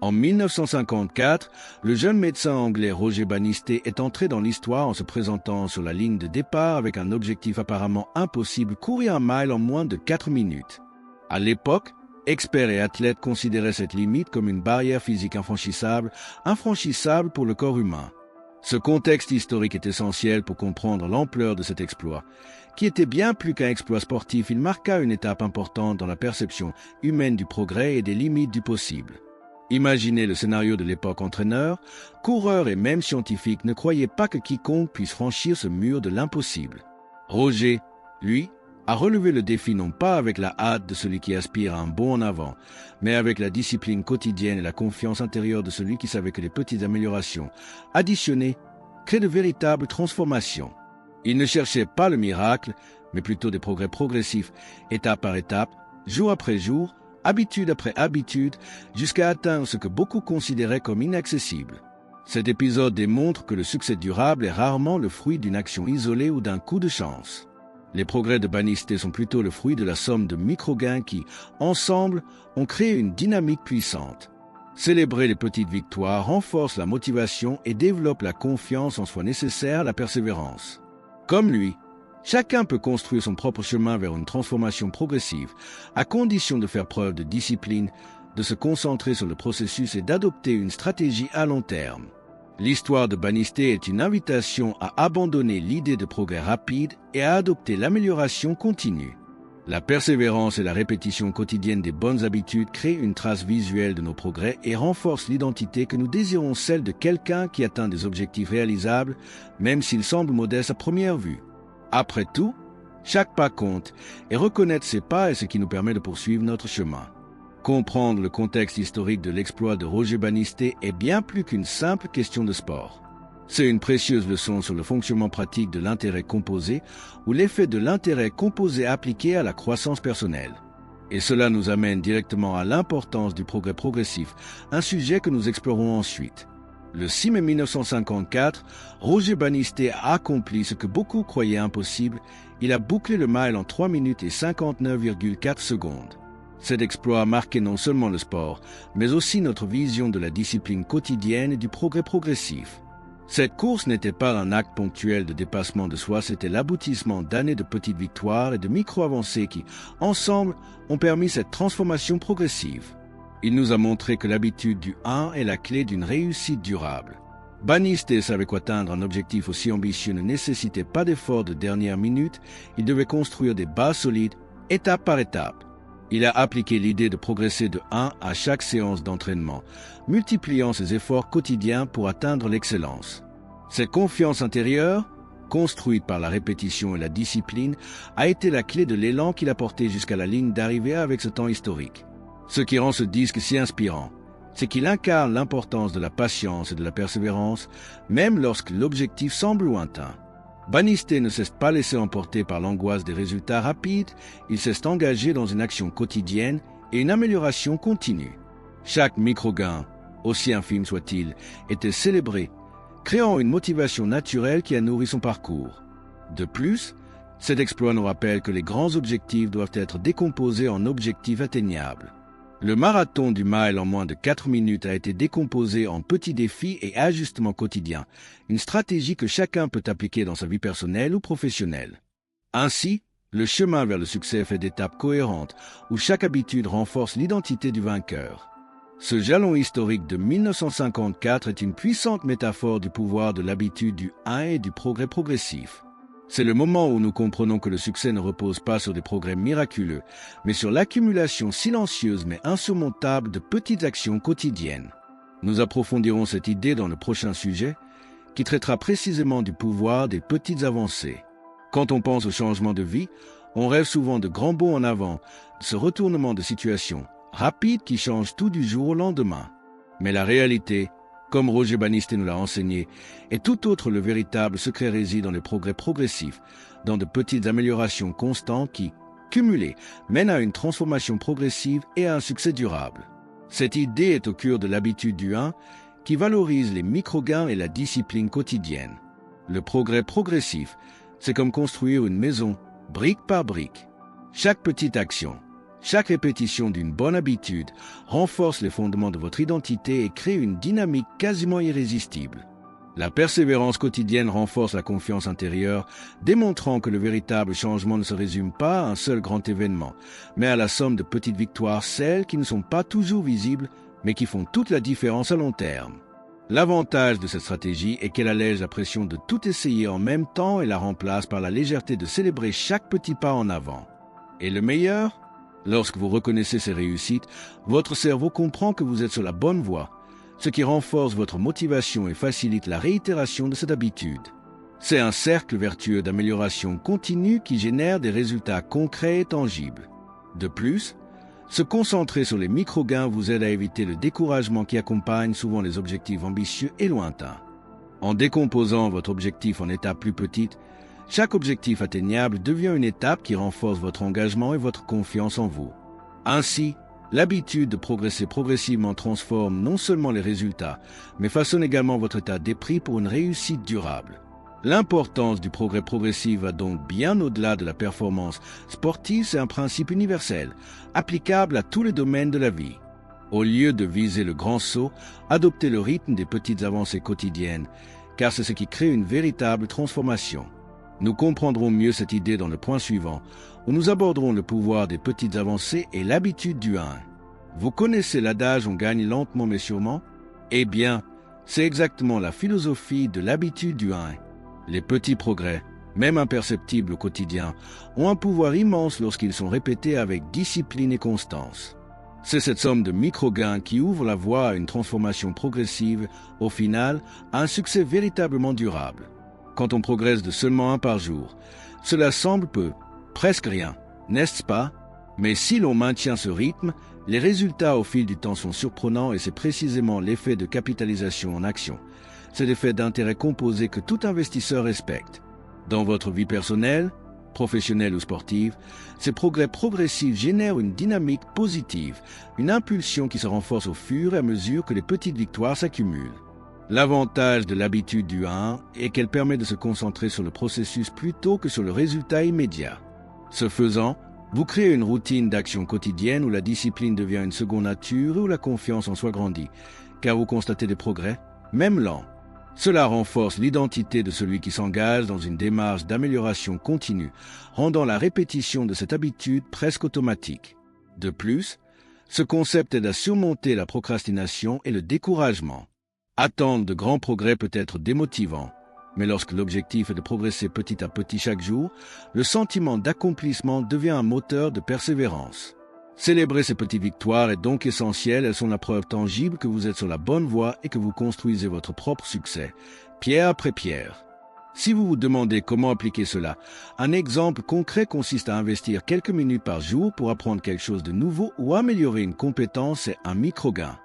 En 1954, le jeune médecin anglais Roger Bannister est entré dans l'histoire en se présentant sur la ligne de départ avec un objectif apparemment impossible, courir 1 mile en moins de 4 minutes. À l'époque, experts et athlètes considéraient cette limite comme une barrière physique infranchissable pour le corps humain. Ce contexte historique est essentiel pour comprendre l'ampleur de cet exploit. Qui était bien plus qu'un exploit sportif, il marqua une étape importante dans la perception humaine du progrès et des limites du possible. Imaginez le scénario de l'époque. Entraîneurs, coureurs et même scientifiques ne croyaient pas que quiconque puisse franchir ce mur de l'impossible. Roger, lui, a relevé le défi non pas avec la hâte de celui qui aspire à un bond en avant, mais avec la discipline quotidienne et la confiance intérieure de celui qui savait que les petites améliorations additionnées créent de véritables transformations. Il ne cherchait pas le miracle, mais plutôt des progrès progressifs, étape par étape, jour après jour, habitude après habitude, jusqu'à atteindre ce que beaucoup considéraient comme inaccessible. Cet épisode démontre que le succès durable est rarement le fruit d'une action isolée ou d'un coup de chance. Les progrès de Bannister sont plutôt le fruit de la somme de micro-gains qui, ensemble, ont créé une dynamique puissante. Célébrer les petites victoires renforce la motivation et développe la confiance en soi nécessaire à la persévérance. Comme lui, chacun peut construire son propre chemin vers une transformation progressive, à condition de faire preuve de discipline, de se concentrer sur le processus et d'adopter une stratégie à long terme. L'histoire de Bannister est une invitation à abandonner l'idée de progrès rapide et à adopter l'amélioration continue. La persévérance et la répétition quotidienne des bonnes habitudes créent une trace visuelle de nos progrès et renforcent l'identité que nous désirons, celle de quelqu'un qui atteint des objectifs réalisables, même s'ils semblent modestes à première vue. Après tout, chaque pas compte, et reconnaître ses pas est ce qui nous permet de poursuivre notre chemin. Comprendre le contexte historique de l'exploit de Roger Bannister est bien plus qu'une simple question de sport. C'est une précieuse leçon sur le fonctionnement pratique de l'intérêt composé ou l'effet de l'intérêt composé appliqué à la croissance personnelle. Et cela nous amène directement à l'importance du progrès progressif, un sujet que nous explorons ensuite. Le 6 mai 1954, Roger Bannister a accompli ce que beaucoup croyaient impossible. Il a bouclé le mile en 3 minutes et 59,4 secondes. Cet exploit a marqué non seulement le sport, mais aussi notre vision de la discipline quotidienne et du progrès progressif. Cette course n'était pas un acte ponctuel de dépassement de soi, c'était l'aboutissement d'années de petites victoires et de micro-avancées qui, ensemble, ont permis cette transformation progressive. Il nous a montré que l'habitude du 1 est la clé d'une réussite durable. Bannister savait qu'atteindre un objectif aussi ambitieux ne nécessitait pas d'efforts de dernière minute, il devait construire des bases solides, étape par étape. Il a appliqué l'idée de progresser de 1 à chaque séance d'entraînement, multipliant ses efforts quotidiens pour atteindre l'excellence. Cette confiance intérieure, construite par la répétition et la discipline, a été la clé de l'élan qu'il a porté jusqu'à la ligne d'arrivée avec ce temps historique. Ce qui rend ce disque si inspirant, c'est qu'il incarne l'importance de la patience et de la persévérance, même lorsque l'objectif semble lointain. Bannister ne s'est pas laissé emporter par l'angoisse des résultats rapides, il s'est engagé dans une action quotidienne et une amélioration continue. Chaque micro-gain, aussi infime soit-il, était célébré, créant une motivation naturelle qui a nourri son parcours. De plus, cet exploit nous rappelle que les grands objectifs doivent être décomposés en objectifs atteignables. Le marathon du mile en moins de 4 minutes a été décomposé en petits défis et ajustements quotidiens, une stratégie que chacun peut appliquer dans sa vie personnelle ou professionnelle. Ainsi, le chemin vers le succès est fait d'étapes cohérentes, où chaque habitude renforce l'identité du vainqueur. Ce jalon historique de 1954 est une puissante métaphore du pouvoir de l'habitude du 1 et du progrès progressif. C'est le moment où nous comprenons que le succès ne repose pas sur des progrès miraculeux, mais sur l'accumulation silencieuse mais insurmontable de petites actions quotidiennes. Nous approfondirons cette idée dans le prochain sujet, qui traitera précisément du pouvoir des petites avancées. Quand on pense au changement de vie, on rêve souvent de grands bonds en avant, de ce retournement de situation rapide qui change tout du jour au lendemain. Mais la réalité, comme Roger Bannister nous l'a enseigné, est tout autre. Le véritable secret réside dans les progrès progressifs, dans de petites améliorations constantes qui, cumulées, mènent à une transformation progressive et à un succès durable. Cette idée est au cœur de l'habitude du 1 qui valorise les micro-gains et la discipline quotidienne. Le progrès progressif, c'est comme construire une maison, brique par brique. Chaque petite action, Chaque répétition d'une bonne habitude renforce les fondements de votre identité et crée une dynamique quasiment irrésistible. La persévérance quotidienne renforce la confiance intérieure, démontrant que le véritable changement ne se résume pas à un seul grand événement, mais à la somme de petites victoires, celles qui ne sont pas toujours visibles, mais qui font toute la différence à long terme. L'avantage de cette stratégie est qu'elle allège la pression de tout essayer en même temps et la remplace par la légèreté de célébrer chaque petit pas en avant. Et le meilleur ? Lorsque vous reconnaissez ces réussites, votre cerveau comprend que vous êtes sur la bonne voie, ce qui renforce votre motivation et facilite la réitération de cette habitude. C'est un cercle vertueux d'amélioration continue qui génère des résultats concrets et tangibles. De plus, se concentrer sur les micro-gains vous aide à éviter le découragement qui accompagne souvent les objectifs ambitieux et lointains. En décomposant votre objectif en étapes plus petites, chaque objectif atteignable devient une étape qui renforce votre engagement et votre confiance en vous. Ainsi, l'habitude de progresser progressivement transforme non seulement les résultats, mais façonne également votre état d'esprit pour une réussite durable. L'importance du progrès progressif va donc bien au-delà de la performance sportive, c'est un principe universel, applicable à tous les domaines de la vie. Au lieu de viser le grand saut, adoptez le rythme des petites avancées quotidiennes, car c'est ce qui crée une véritable transformation. Nous comprendrons mieux cette idée dans le point suivant, où nous aborderons le pouvoir des petites avancées et l'habitude du 1. Vous connaissez l'adage « on gagne lentement mais sûrement » ? Eh bien, c'est exactement la philosophie de l'habitude du 1. Les petits progrès, même imperceptibles au quotidien, ont un pouvoir immense lorsqu'ils sont répétés avec discipline et constance. C'est cette somme de micro-gains qui ouvre la voie à une transformation progressive, au final, à un succès véritablement durable. Quand on progresse de seulement 1 par jour, cela semble peu, presque rien, n'est-ce pas? Mais si l'on maintient ce rythme, les résultats au fil du temps sont surprenants et c'est précisément l'effet de capitalisation en action. C'est l'effet d'intérêt composé que tout investisseur respecte. Dans votre vie personnelle, professionnelle ou sportive, ces progrès progressifs génèrent une dynamique positive, une impulsion qui se renforce au fur et à mesure que les petites victoires s'accumulent. L'avantage de l'habitude du 1 est qu'elle permet de se concentrer sur le processus plutôt que sur le résultat immédiat. Ce faisant, vous créez une routine d'action quotidienne où la discipline devient une seconde nature et où la confiance en soi grandit, car vous constatez des progrès, même lents. Cela renforce l'identité de celui qui s'engage dans une démarche d'amélioration continue, rendant la répétition de cette habitude presque automatique. De plus, ce concept aide à surmonter la procrastination et le découragement. Attendre de grands progrès peut être démotivant, mais lorsque l'objectif est de progresser petit à petit chaque jour, le sentiment d'accomplissement devient un moteur de persévérance. Célébrer ces petites victoires est donc essentiel, elles sont la preuve tangible que vous êtes sur la bonne voie et que vous construisez votre propre succès, pierre après pierre. Si vous vous demandez comment appliquer cela, un exemple concret consiste à investir quelques minutes par jour pour apprendre quelque chose de nouveau ou améliorer une compétence et un micro-gain.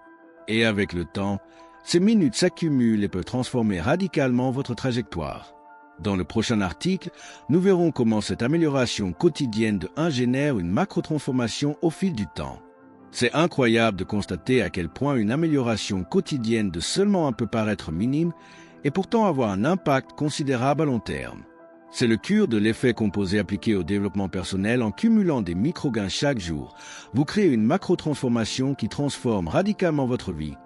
Et avec le temps, ces minutes s'accumulent et peuvent transformer radicalement votre trajectoire. Dans le prochain article, nous verrons comment cette amélioration quotidienne de 1 génère une macro-transformation au fil du temps. C'est incroyable de constater à quel point une amélioration quotidienne de seulement 1 peut paraître minime et pourtant avoir un impact considérable à long terme. C'est le cure de l'effet composé appliqué au développement personnel en cumulant des micro-gains chaque jour. Vous créez une macro-transformation qui transforme radicalement votre vie,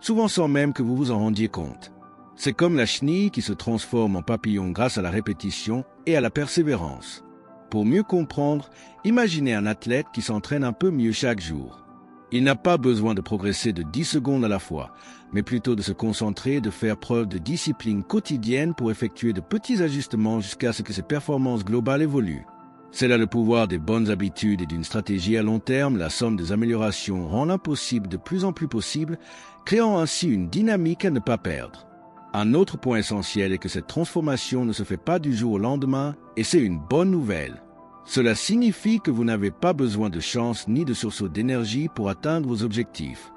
souvent sans même que vous vous en rendiez compte. C'est comme la chenille qui se transforme en papillon grâce à la répétition et à la persévérance. Pour mieux comprendre, imaginez un athlète qui s'entraîne un peu mieux chaque jour. Il n'a pas besoin de progresser de 10 secondes à la fois, mais plutôt de se concentrer et de faire preuve de discipline quotidienne pour effectuer de petits ajustements jusqu'à ce que ses performances globales évoluent. C'est là le pouvoir des bonnes habitudes et d'une stratégie à long terme. La somme des améliorations rend l'impossible de plus en plus possible, créant ainsi une dynamique à ne pas perdre. Un autre point essentiel est que cette transformation ne se fait pas du jour au lendemain, et c'est une bonne nouvelle. Cela signifie que vous n'avez pas besoin de chance ni de sursaut d'énergie pour atteindre vos objectifs.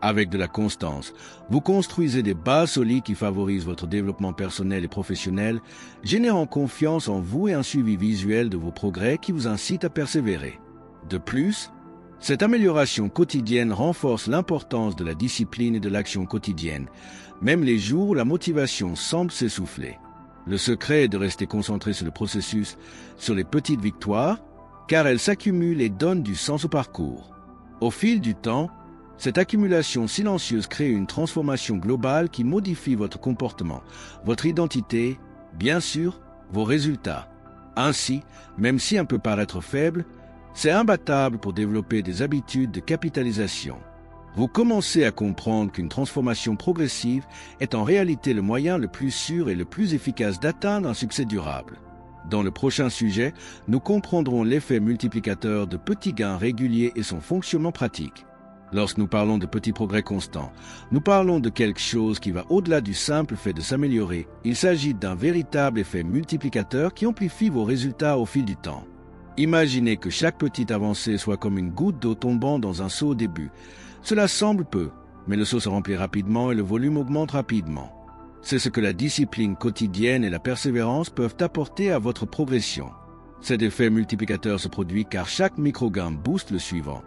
Avec de la constance, vous construisez des bases solides qui favorisent votre développement personnel et professionnel, générant confiance en vous et un suivi visuel de vos progrès qui vous incite à persévérer. De plus, cette amélioration quotidienne renforce l'importance de la discipline et de l'action quotidienne, même les jours où la motivation semble s'essouffler. Le secret est de rester concentré sur le processus, sur les petites victoires, car elles s'accumulent et donnent du sens au parcours. Au fil du temps, cette accumulation silencieuse crée une transformation globale qui modifie votre comportement, votre identité, bien sûr, vos résultats. Ainsi, même si un peut paraître faible, c'est imbattable pour développer des habitudes de capitalisation. Vous commencez à comprendre qu'une transformation progressive est en réalité le moyen le plus sûr et le plus efficace d'atteindre un succès durable. Dans le prochain sujet, nous comprendrons l'effet multiplicateur de petits gains réguliers et son fonctionnement pratique. Lorsque nous parlons de petits progrès constants, nous parlons de quelque chose qui va au-delà du simple fait de s'améliorer. Il s'agit d'un véritable effet multiplicateur qui amplifie vos résultats au fil du temps. Imaginez que chaque petite avancée soit comme une goutte d'eau tombant dans un seau au début. Cela semble peu, mais le seau se remplit rapidement et le volume augmente rapidement. C'est ce que la discipline quotidienne et la persévérance peuvent apporter à votre progression. Cet effet multiplicateur se produit car chaque micro-gain booste le suivant,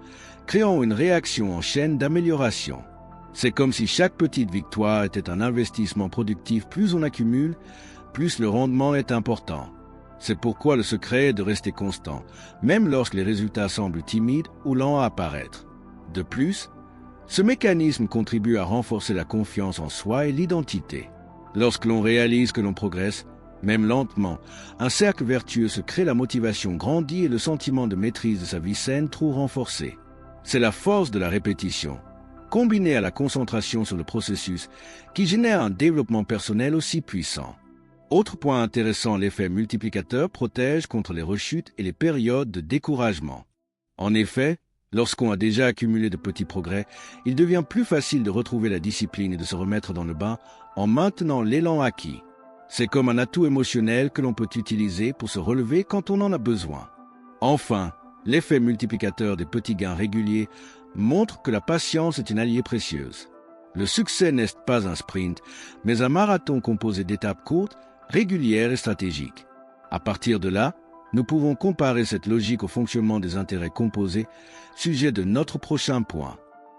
créant une réaction en chaîne d'amélioration. C'est comme si chaque petite victoire était un investissement productif. Plus on accumule, plus le rendement est important. C'est pourquoi le secret est de rester constant, même lorsque les résultats semblent timides ou lents à apparaître. De plus, ce mécanisme contribue à renforcer la confiance en soi et l'identité. Lorsque l'on réalise que l'on progresse, même lentement, un cercle vertueux se crée, la motivation grandit et le sentiment de maîtrise de sa vie saine trouve renforcé. C'est la force de la répétition, combinée à la concentration sur le processus, qui génère un développement personnel aussi puissant. Autre point intéressant, l'effet multiplicateur protège contre les rechutes et les périodes de découragement. En effet, lorsqu'on a déjà accumulé de petits progrès, il devient plus facile de retrouver la discipline et de se remettre dans le bain en maintenant l'élan acquis. C'est comme un atout émotionnel que l'on peut utiliser pour se relever quand on en a besoin. Enfin, l'effet multiplicateur des petits gains réguliers montre que la patience est une alliée précieuse. Le succès n'est pas un sprint, mais un marathon composé d'étapes courtes, régulières et stratégiques. À partir de là, nous pouvons comparer cette logique au fonctionnement des intérêts composés, sujet de notre prochain point.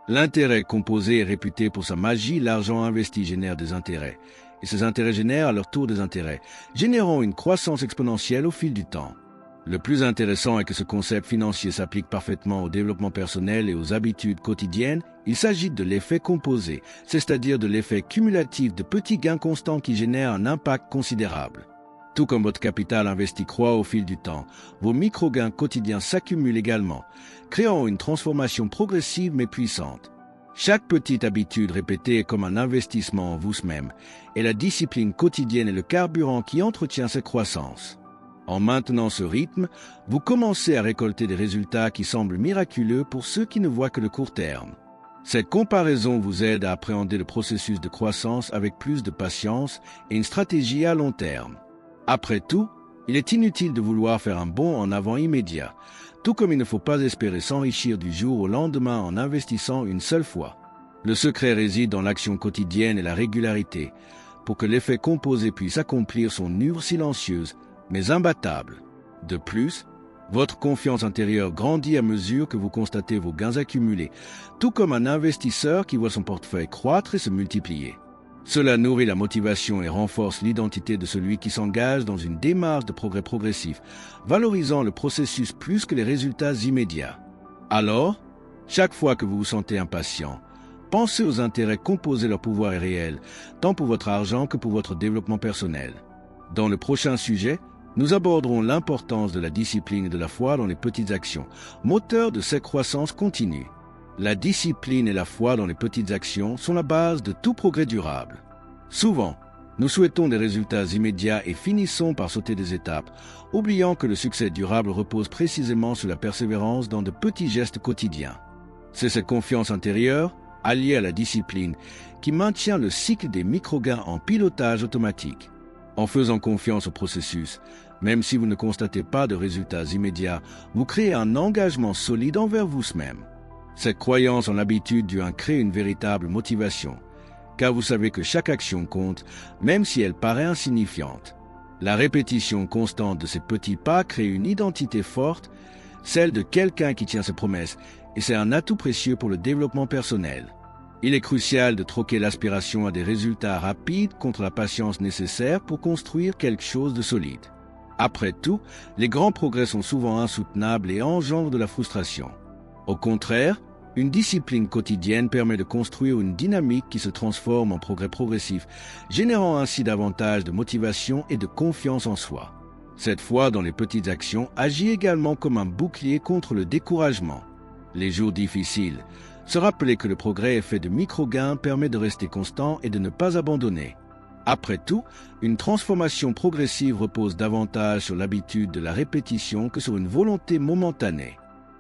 L'intérêt composé est réputé pour sa magie. L'argent investi génère des intérêts, et ces intérêts génèrent à leur tour des intérêts, générant une croissance exponentielle au fil du temps. Le plus intéressant est que ce concept financier s'applique parfaitement au développement personnel et aux habitudes quotidiennes. Il s'agit de l'effet composé, c'est-à-dire de l'effet cumulatif de petits gains constants qui génèrent un impact considérable. Tout comme votre capital investi croît au fil du temps, vos micro-gains quotidiens s'accumulent également, créant une transformation progressive mais puissante. Chaque petite habitude répétée est comme un investissement en vous-même, et la discipline quotidienne est le carburant qui entretient cette croissance. En maintenant ce rythme, vous commencez à récolter des résultats qui semblent miraculeux pour ceux qui ne voient que le court terme. Cette comparaison vous aide à appréhender le processus de croissance avec plus de patience et une stratégie à long terme. Après tout, il est inutile de vouloir faire un bond en avant immédiat, tout comme il ne faut pas espérer s'enrichir du jour au lendemain en investissant une seule fois. Le secret réside dans l'action quotidienne et la régularité, pour que l'effet composé puisse accomplir son œuvre silencieuse, mais imbattable. De plus, votre confiance intérieure grandit à mesure que vous constatez vos gains accumulés, tout comme un investisseur qui voit son portefeuille croître et se multiplier. Cela nourrit la motivation et renforce l'identité de celui qui s'engage dans une démarche de progrès progressif, valorisant le processus plus que les résultats immédiats. Alors, chaque fois que vous vous sentez impatient, pensez aux intérêts composés. Leur pouvoir est réel, tant pour votre argent que pour votre développement personnel. Dans le prochain sujet, nous aborderons l'importance de la discipline et de la foi dans les petites actions, moteur de cette croissance continue. La discipline et la foi dans les petites actions sont la base de tout progrès durable. Souvent, nous souhaitons des résultats immédiats et finissons par sauter des étapes, oubliant que le succès durable repose précisément sur la persévérance dans de petits gestes quotidiens. C'est cette confiance intérieure, alliée à la discipline, qui maintient le cycle des micro-gains en pilotage automatique. En faisant confiance au processus, même si vous ne constatez pas de résultats immédiats, vous créez un engagement solide envers vous-même. Cette croyance en l'habitude due crée une véritable motivation, car vous savez que chaque action compte, même si elle paraît insignifiante. La répétition constante de ces petits pas crée une identité forte, celle de quelqu'un qui tient ses promesses, et c'est un atout précieux pour le développement personnel. Il est crucial de troquer l'aspiration à des résultats rapides contre la patience nécessaire pour construire quelque chose de solide. Après tout, les grands progrès sont souvent insoutenables et engendrent de la frustration. Au contraire, une discipline quotidienne permet de construire une dynamique qui se transforme en progrès progressif, générant ainsi davantage de motivation et de confiance en soi. Cette foi dans les petites actions agit également comme un bouclier contre le découragement. Les jours difficiles, se rappeler que le progrès est fait de micro-gains permet de rester constant et de ne pas abandonner. Après tout, une transformation progressive repose davantage sur l'habitude de la répétition que sur une volonté momentanée.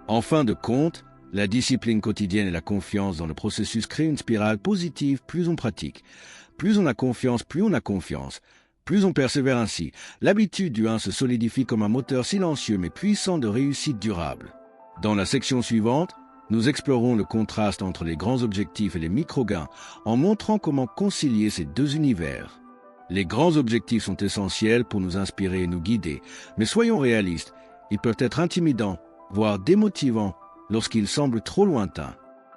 En fin de compte, la discipline quotidienne et la confiance dans le processus créent une spirale positive plus on pratique. Plus on a confiance, plus on a confiance. Plus on persévère ainsi. L'habitude du 1 se solidifie comme un moteur silencieux mais puissant de réussite durable. Dans la section suivante, nous explorons le contraste entre les grands objectifs et les micro-gains en montrant comment concilier ces deux univers. Les grands objectifs sont essentiels pour nous inspirer et nous guider, mais soyons réalistes, ils peuvent être intimidants, voire démotivants, lorsqu'ils semblent trop lointains.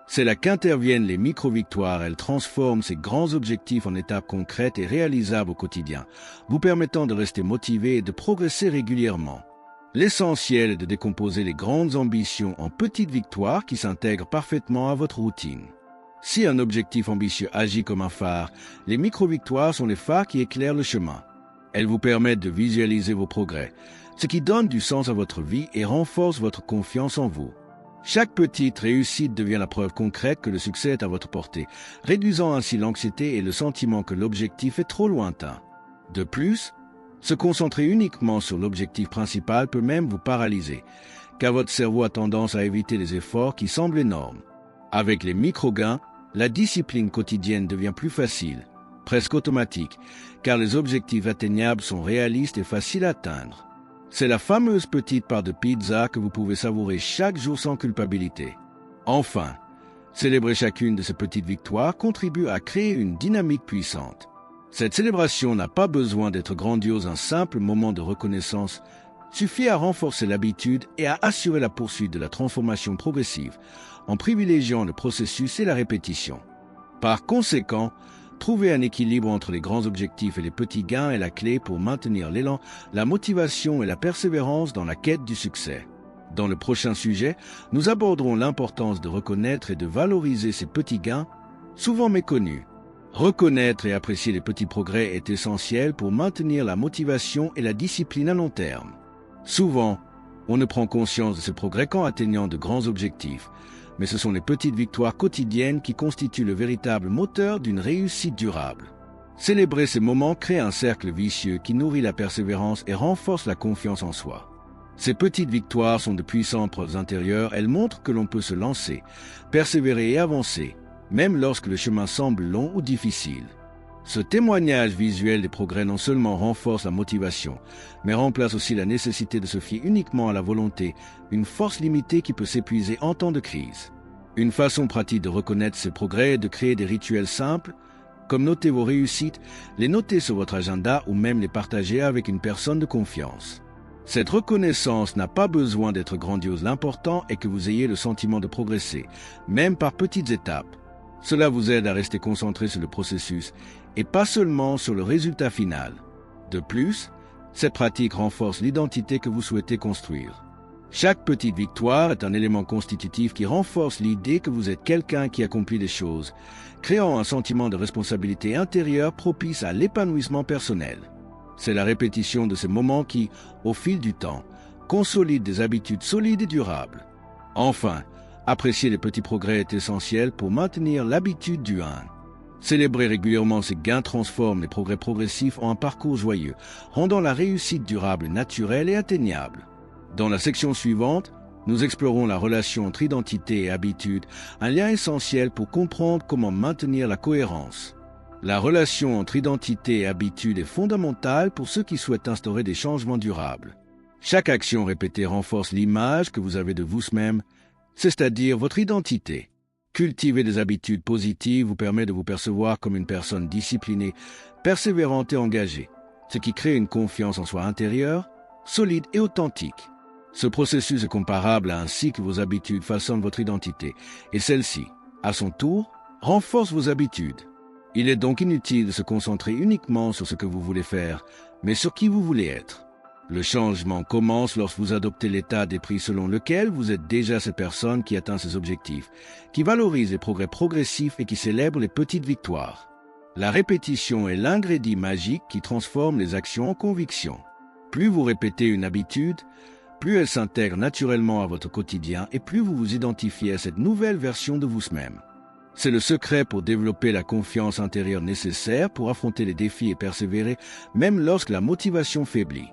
C'est là qu'interviennent les micro-victoires. Elles transforment ces grands objectifs en étapes concrètes et réalisables au quotidien, vous permettant de rester motivé et de progresser régulièrement. L'essentiel est de décomposer les grandes ambitions en petites victoires qui s'intègrent parfaitement à votre routine. Si un objectif ambitieux agit comme un phare, les micro-victoires sont les phares qui éclairent le chemin. Elles vous permettent de visualiser vos progrès, ce qui donne du sens à votre vie et renforce votre confiance en vous. Chaque petite réussite devient la preuve concrète que le succès est à votre portée, réduisant ainsi l'anxiété et le sentiment que l'objectif est trop lointain. De plus, se concentrer uniquement sur l'objectif principal peut même vous paralyser, car votre cerveau a tendance à éviter les efforts qui semblent énormes. Avec les micro-gains, la discipline quotidienne devient plus facile, presque automatique, car les objectifs atteignables sont réalistes et faciles à atteindre. C'est la fameuse petite part de pizza que vous pouvez savourer chaque jour sans culpabilité. Enfin, célébrer chacune de ces petites victoires contribue à créer une dynamique puissante. Cette célébration n'a pas besoin d'être grandiose, un simple moment de reconnaissance suffit à renforcer l'habitude et à assurer la poursuite de la transformation progressive, en privilégiant le processus et la répétition. Par conséquent, trouver un équilibre entre les grands objectifs et les petits gains est la clé pour maintenir l'élan, la motivation et la persévérance dans la quête du succès. Dans le prochain sujet, nous aborderons l'importance de reconnaître et de valoriser ces petits gains, souvent méconnus. Reconnaître et apprécier les petits progrès est essentiel pour maintenir la motivation et la discipline à long terme. Souvent, on ne prend conscience de ces progrès qu'en atteignant de grands objectifs, mais ce sont les petites victoires quotidiennes qui constituent le véritable moteur d'une réussite durable. Célébrer ces moments crée un cercle vicieux qui nourrit la persévérance et renforce la confiance en soi. Ces petites victoires sont de puissantes preuves intérieures, elles montrent que l'on peut se lancer, persévérer et avancer, même lorsque le chemin semble long ou difficile. Ce témoignage visuel des progrès non seulement renforce la motivation, mais remplace aussi la nécessité de se fier uniquement à la volonté, une force limitée qui peut s'épuiser en temps de crise. Une façon pratique de reconnaître ces progrès est de créer des rituels simples, comme noter vos réussites, les noter sur votre agenda ou même les partager avec une personne de confiance. Cette reconnaissance n'a pas besoin d'être grandiose, l'important est que vous ayez le sentiment de progresser, même par petites étapes. Cela vous aide à rester concentré sur le processus et pas seulement sur le résultat final. De plus, cette pratique renforce l'identité que vous souhaitez construire. Chaque petite victoire est un élément constitutif qui renforce l'idée que vous êtes quelqu'un qui accomplit des choses, créant un sentiment de responsabilité intérieure propice à l'épanouissement personnel. C'est la répétition de ces moments qui, au fil du temps, consolident des habitudes solides et durables. Enfin, apprécier les petits progrès est essentiel pour maintenir l'habitude du 1. Célébrer régulièrement ces gains transforme les progrès progressifs en un parcours joyeux, rendant la réussite durable naturelle et atteignable. Dans la section suivante, nous explorons la relation entre identité et habitude, un lien essentiel pour comprendre comment maintenir la cohérence. La relation entre identité et habitude est fondamentale pour ceux qui souhaitent instaurer des changements durables. Chaque action répétée renforce l'image que vous avez de vous-même, c'est-à-dire votre identité. Cultiver des habitudes positives vous permet de vous percevoir comme une personne disciplinée, persévérante et engagée, ce qui crée une confiance en soi intérieure, solide et authentique. Ce processus est comparable à ainsi que vos habitudes façonnent votre identité, et celle-ci, à son tour, renforce vos habitudes. Il est donc inutile de se concentrer uniquement sur ce que vous voulez faire, mais sur qui vous voulez être. Le changement commence lorsque vous adoptez l'état d'esprit selon lequel vous êtes déjà cette personne qui atteint ses objectifs, qui valorise les progrès progressifs et qui célèbre les petites victoires. La répétition est l'ingrédient magique qui transforme les actions en convictions. Plus vous répétez une habitude, plus elle s'intègre naturellement à votre quotidien et plus vous vous identifiez à cette nouvelle version de vous-même. C'est le secret pour développer la confiance intérieure nécessaire pour affronter les défis et persévérer, même lorsque la motivation faiblit.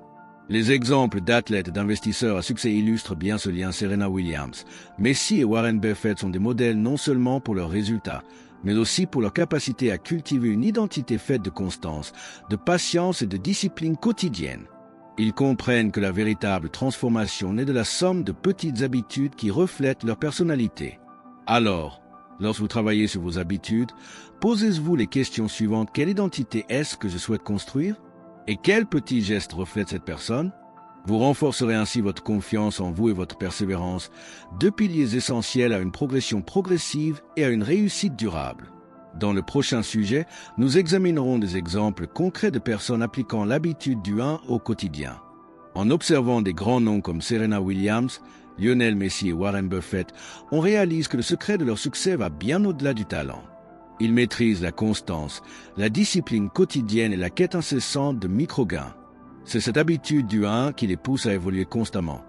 Les exemples d'athlètes et d'investisseurs à succès illustrent bien ce lien. Serena Williams, Messi et Warren Buffett sont des modèles non seulement pour leurs résultats, mais aussi pour leur capacité à cultiver une identité faite de constance, de patience et de discipline quotidienne. Ils comprennent que la véritable transformation naît de la somme de petites habitudes qui reflètent leur personnalité. Alors, lorsque vous travaillez sur vos habitudes, posez-vous les questions suivantes. Quelle identité est-ce que je souhaite construire? Et quels petits gestes reflètent cette personne? Vous renforcerez ainsi votre confiance en vous et votre persévérance, deux piliers essentiels à une progression progressive et à une réussite durable. Dans le prochain sujet, nous examinerons des exemples concrets de personnes appliquant l'habitude du 1 au quotidien. En observant des grands noms comme Serena Williams, Lionel Messi et Warren Buffett, on réalise que le secret de leur succès va bien au-delà du talent. Ils maîtrisent la constance, la discipline quotidienne et la quête incessante de micro-gains. C'est cette habitude du 1 qui les pousse à évoluer constamment,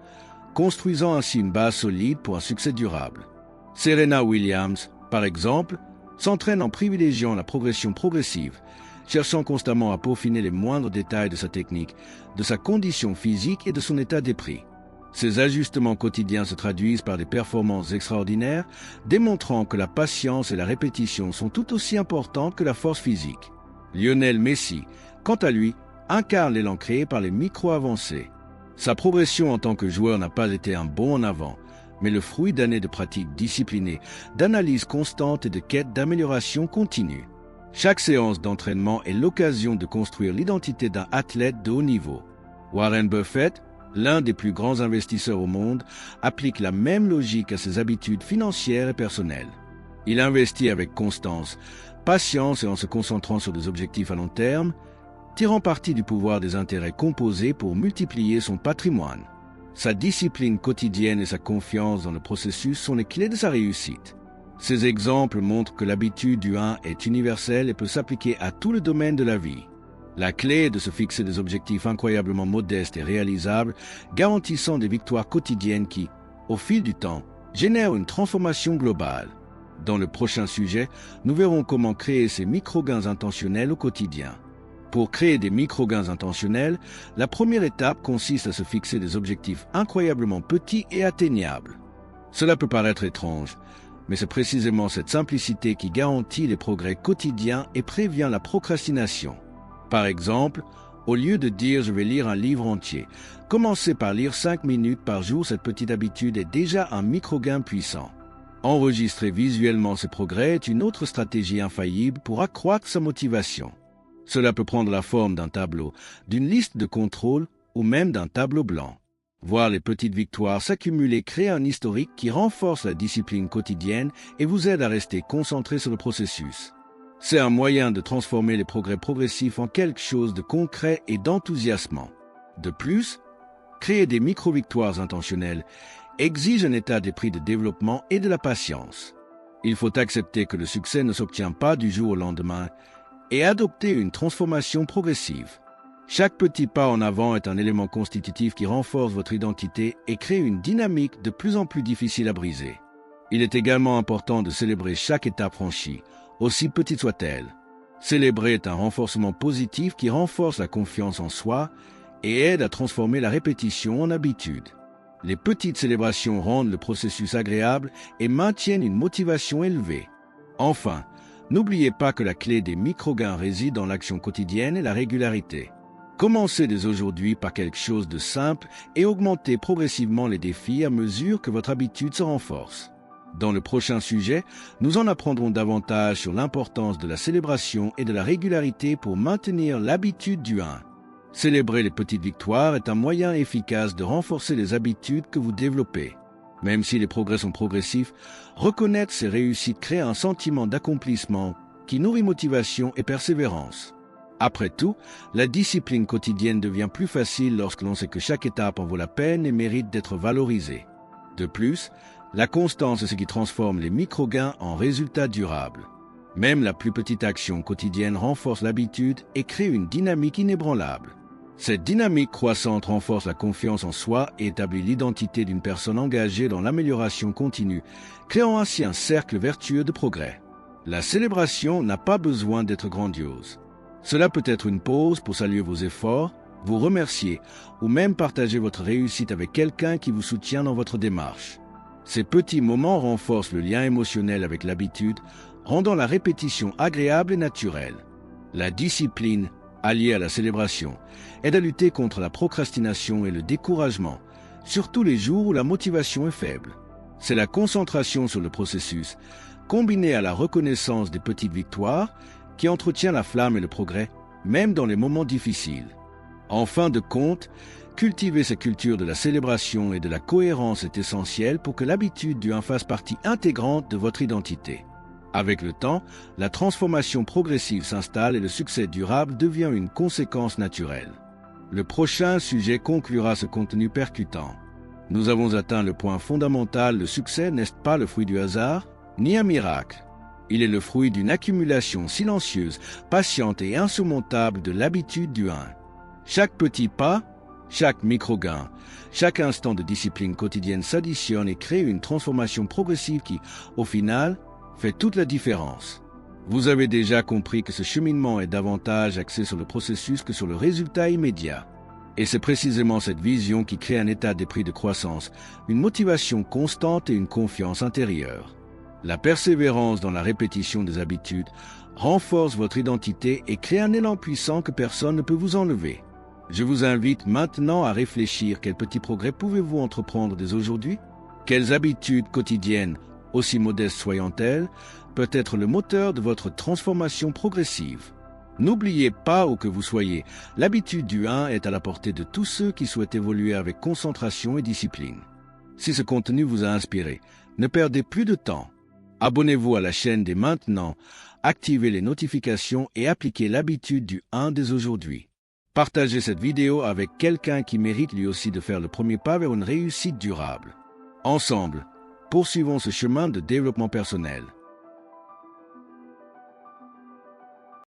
construisant ainsi une base solide pour un succès durable. Serena Williams, par exemple, s'entraîne en privilégiant la progression progressive, cherchant constamment à peaufiner les moindres détails de sa technique, de sa condition physique et de son état d'esprit. Ces ajustements quotidiens se traduisent par des performances extraordinaires, démontrant que la patience et la répétition sont tout aussi importantes que la force physique. Lionel Messi, quant à lui, incarne l'élan créé par les micro-avancées. Sa progression en tant que joueur n'a pas été un bond en avant, mais le fruit d'années de pratique disciplinée, d'analyse constante et de quête d'amélioration continue. Chaque séance d'entraînement est l'occasion de construire l'identité d'un athlète de haut niveau. Warren Buffett, l'un des plus grands investisseurs au monde, applique la même logique à ses habitudes financières et personnelles. Il investit avec constance, patience et en se concentrant sur des objectifs à long terme, tirant parti du pouvoir des intérêts composés pour multiplier son patrimoine. Sa discipline quotidienne et sa confiance dans le processus sont les clés de sa réussite. Ces exemples montrent que l'habitude du 1 est universelle et peut s'appliquer à tous les domaines de la vie. La clé est de se fixer des objectifs incroyablement modestes et réalisables, garantissant des victoires quotidiennes qui, au fil du temps, génèrent une transformation globale. Dans le prochain sujet, nous verrons comment créer ces micro-gains intentionnels au quotidien. Pour créer des micro-gains intentionnels, la première étape consiste à se fixer des objectifs incroyablement petits et atteignables. Cela peut paraître étrange, mais c'est précisément cette simplicité qui garantit les progrès quotidiens et prévient la procrastination. Par exemple, au lieu de dire « je vais lire un livre entier », commencez par lire 5 minutes par jour. Cette petite habitude est déjà un micro-gain puissant. Enregistrer visuellement ses progrès est une autre stratégie infaillible pour accroître sa motivation. Cela peut prendre la forme d'un tableau, d'une liste de contrôle ou même d'un tableau blanc. Voir les petites victoires s'accumuler crée un historique qui renforce la discipline quotidienne et vous aide à rester concentré sur le processus. C'est un moyen de transformer les progrès progressifs en quelque chose de concret et d'enthousiasmant. De plus, créer des micro-victoires intentionnelles exige un état d'esprit de développement et de la patience. Il faut accepter que le succès ne s'obtient pas du jour au lendemain et adopter une transformation progressive. Chaque petit pas en avant est un élément constitutif qui renforce votre identité et crée une dynamique de plus en plus difficile à briser. Il est également important de célébrer chaque étape franchie, aussi petite soit-elle. Célébrer est un renforcement positif qui renforce la confiance en soi et aide à transformer la répétition en habitude. Les petites célébrations rendent le processus agréable et maintiennent une motivation élevée. Enfin, n'oubliez pas que la clé des micro-gains réside dans l'action quotidienne et la régularité. Commencez dès aujourd'hui par quelque chose de simple et augmentez progressivement les défis à mesure que votre habitude se renforce. Dans le prochain sujet, nous en apprendrons davantage sur l'importance de la célébration et de la régularité pour maintenir l'habitude du 1. Célébrer les petites victoires est un moyen efficace de renforcer les habitudes que vous développez. Même si les progrès sont progressifs, reconnaître ces réussites crée un sentiment d'accomplissement qui nourrit motivation et persévérance. Après tout, la discipline quotidienne devient plus facile lorsque l'on sait que chaque étape en vaut la peine et mérite d'être valorisée. De plus, la constance est ce qui transforme les micro-gains en résultats durables. Même la plus petite action quotidienne renforce l'habitude et crée une dynamique inébranlable. Cette dynamique croissante renforce la confiance en soi et établit l'identité d'une personne engagée dans l'amélioration continue, créant ainsi un cercle vertueux de progrès. La célébration n'a pas besoin d'être grandiose. Cela peut être une pause pour saluer vos efforts, vous remercier ou même partager votre réussite avec quelqu'un qui vous soutient dans votre démarche. Ces petits moments renforcent le lien émotionnel avec l'habitude, rendant la répétition agréable et naturelle. La discipline, alliée à la célébration, aide à lutter contre la procrastination et le découragement, surtout les jours où la motivation est faible. C'est la concentration sur le processus, combinée à la reconnaissance des petites victoires, qui entretient la flamme et le progrès, même dans les moments difficiles. En fin de compte, cultiver cette culture de la célébration et de la cohérence est essentiel pour que l'habitude du 1 fasse partie intégrante de votre identité. Avec le temps, la transformation progressive s'installe et le succès durable devient une conséquence naturelle. Le prochain sujet conclura ce contenu percutant. Nous avons atteint le point fondamental, le succès n'est pas le fruit du hasard, ni un miracle. Il est le fruit d'une accumulation silencieuse, patiente et insurmontable de l'habitude du 1. Chaque petit pas, chaque micro-gain, chaque instant de discipline quotidienne s'additionne et crée une transformation progressive qui, au final, fait toute la différence. Vous avez déjà compris que ce cheminement est davantage axé sur le processus que sur le résultat immédiat. Et c'est précisément cette vision qui crée un état d'esprit de croissance, une motivation constante et une confiance intérieure. La persévérance dans la répétition des habitudes renforce votre identité et crée un élan puissant que personne ne peut vous enlever. Je vous invite maintenant à réfléchir quels petits progrès pouvez-vous entreprendre dès aujourd'hui? Quelles habitudes quotidiennes, aussi modestes soient-elles, peut être le moteur de votre transformation progressive. N'oubliez pas où que vous soyez, l'habitude du 1 est à la portée de tous ceux qui souhaitent évoluer avec concentration et discipline. Si ce contenu vous a inspiré, ne perdez plus de temps. Abonnez-vous à la chaîne dès maintenant, activez les notifications et appliquez l'habitude du 1 dès aujourd'hui. Partagez cette vidéo avec quelqu'un qui mérite lui aussi de faire le premier pas vers une réussite durable. Ensemble, poursuivons ce chemin de développement personnel.